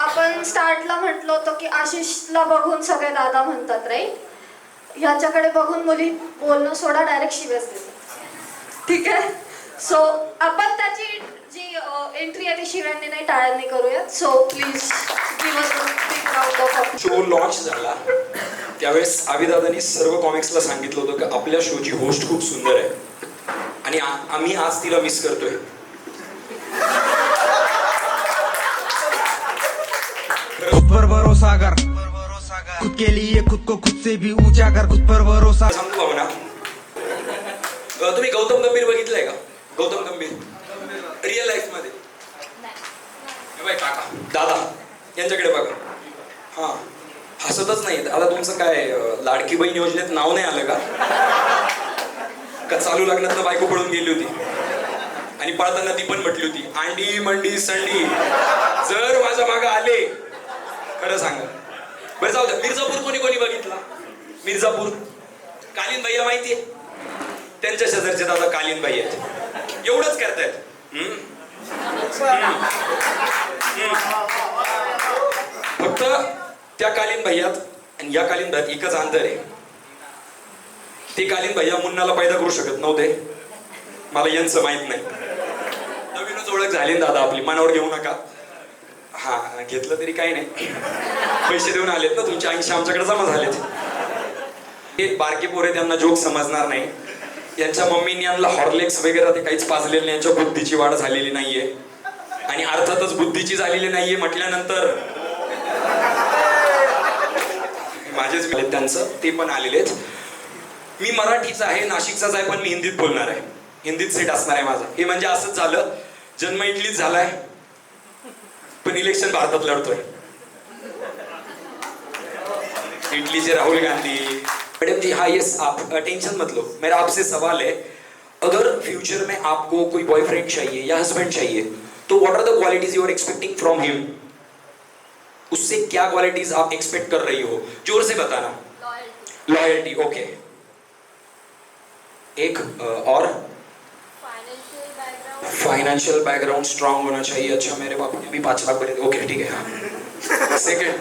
आपण स्टार्टला म्हटलो होतो की आशिषला बघून सगळे दादा म्हणतात, राईट? ह्याच्याकडे बघून मुली बोलणं सोडा, डायरेक्ट शिव्याच देतात. ठीक आहे. सो आपण त्याची जी एंट्री आहे ती शिव्यांनी नाही, टाळ्यांनी करूया. So please give us a big round of applause. Show launch झाला त्यावेळेस आविदादांनी सर्व कॉमिक्सला सांगितलं होतं की आपल्या शोची होस्ट खूप सुंदर आहे आणि आम्ही आज तिला मिस करतोय. खुद पर भरोसा कर, खुद के लिए खुद को खुद से भी ऊंचा कर, खुद पर भरोसा. सांगतो भावना, तुम्ही गौतम गंभीर बघितलंय का? गौतम गंभीर रिअल लाईफ मध्ये काका दादा यांच्याकडे बघा. हा हसतच नाही. दादा तुमचं काय लाडकी बहीण योजनेत नाव नाही आलं का? चालू लग्नात बायको पळून गेली होती आणि पळताना ती पण म्हटली होती, अंडी मंडी संडी जर माझ्या मागं आले. खरं सांगा बरं, जाऊ द्या. मिर्झापूर कोणी कोणी बघितला? मिर्झापूर कालीन भैया माहितीये? त्यांच्या शेजारचे दादा कालीन भाई आहेत. एवढंच करतायत. फक्त त्या कालीन भैयात आणि या कालीन भैयात एकच अंतर आहे. ते कालीन भैया मुन्नाला पैदा करू शकत नव्हते. मला यांचं माहित नाही. नवीनच ओळख झाली ना दादा आपली, मनावर घेऊ नका. हा घेतलं तरी काही नाही, पैसे देऊन आलेत ना तुमचे 80 आमच्याकडे जमा झालेत. हे बारके पोरे त्यांना जोक समजणार नाही. यांच्या मम्मीने यांना हॉर्लिक्स वगैरे ते काहीच पाजलेलं नाही. यांच्या बुद्धीची वाढ झालेली नाहीये आणि अर्थातच बुद्धीची झालेली नाहीये म्हटल्यानंतर माझेच त्यांचं ते पण आलेलेच. मी मराठीचा आहे, नाशिकचाच आहे, पण मी हिंदीत बोलणार आहे. हिंदीत सेट असणार आहे माझा. हे म्हणजे असंच झालं, जन्म इटलीत झालाय पण इलेक्शन भारतात लढतोय. इटलीचे राहुल गांधी. मैडम जी हाँ यस, आप टेंशन मत लो. मेरा आपसे सवाल है, अगर फ्यूचर में आपको कोई बॉयफ्रेंड चाहिए या हस्बैंड चाहिए तो what are the qualities you are expecting from him? उससे क्या क्वालिटीज आप एक्सपेक्ट कर रही हो? जोर से बताना. लॉयल्टी. ओके. एक और फाइनेंशियल बैकग्राउंड स्ट्रांग होना चाहिए. अच्छा मेरे बापू ने भी 5 लाख भरे. ओके ठीक है. हाँ सेकेंड.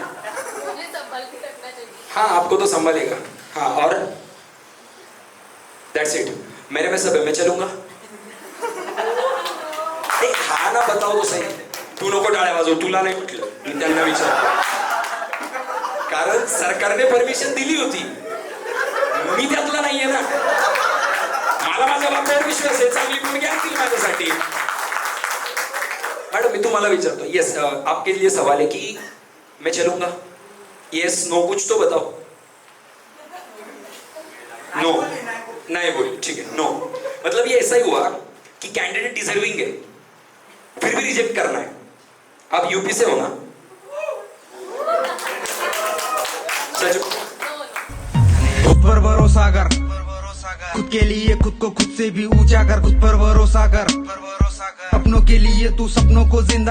हाँ आपको तो संभालेगा. हाँ और दैट्स इट. मेरे में सब है, मैं चलूंगा. हा ना बताओ तो सही. तू नको टाळ्या वाजव, तुला नाही म्हटलं मी, त्यांना विचारतो. कारण सरकारने परमिशन दिली होती, मी त्यातला नाहीये ना. मला माझ्या बापावर विश्वास आहे, चांगली मुलगी आणतील माझ्यासाठी. मॅडम मी तुम्हाला विचारतो. यस आपके लिए सवाल है कि मैं चलूंगा. यस नो कुछ तो बताओ. नो नहीं बोली. ठीक है नो. मतलब ये ऐसा ही हुआ कि कैंडिडेट डिजर्विंग है फिर भी रिजेक्ट करना है. आप यूपी से हो ना? सच. खुद पर भरोसा कर, खुद के लिए खुद को खुद से भी ऊंचा कर, खुद पर भरोसा कर. अपनों के लिए तू सपनों को जिंदा